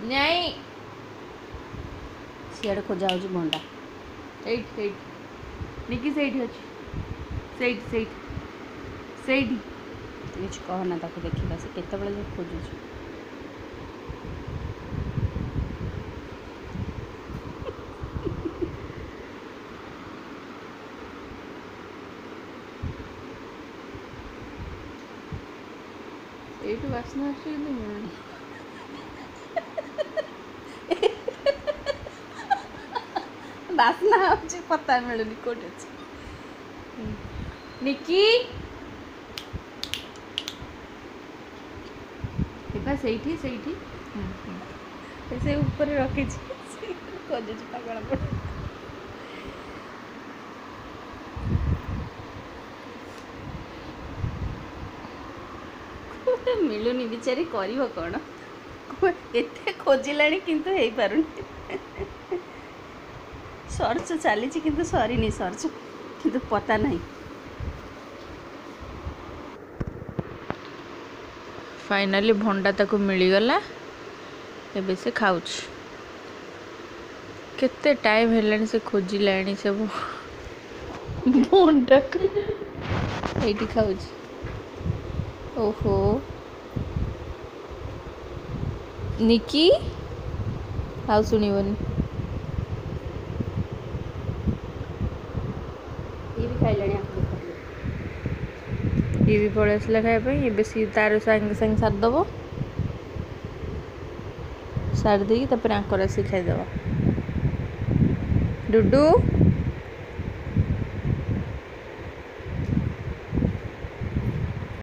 नहीं सियाड़े खोजा हो भंडा निकी से कुछ कहना ताको देखा से केत खोजुच ये बासना बासना हो पता मिलूनी कौटे निकी से से ऊपर रखी खोजुच पागल मिलूनी बिचारी कर कौन एते खोजिला किंतु हो पारुनी सर्च चली किंतु सरीनी सर्च किंतु पता नहीं फाइनली भंडा ताको मिलगला एबे से खाऊच केते टाइम हेलानी से खोजिलानी सब भंडा एठी खाऊच ओहो निकी आउ सुनिबनी ये भी खाइलानी ये भी पड़े आसला खायापी बेसी तार सागे सागे सारदेव सार दे आंकर आसिक खाईदेव डुडू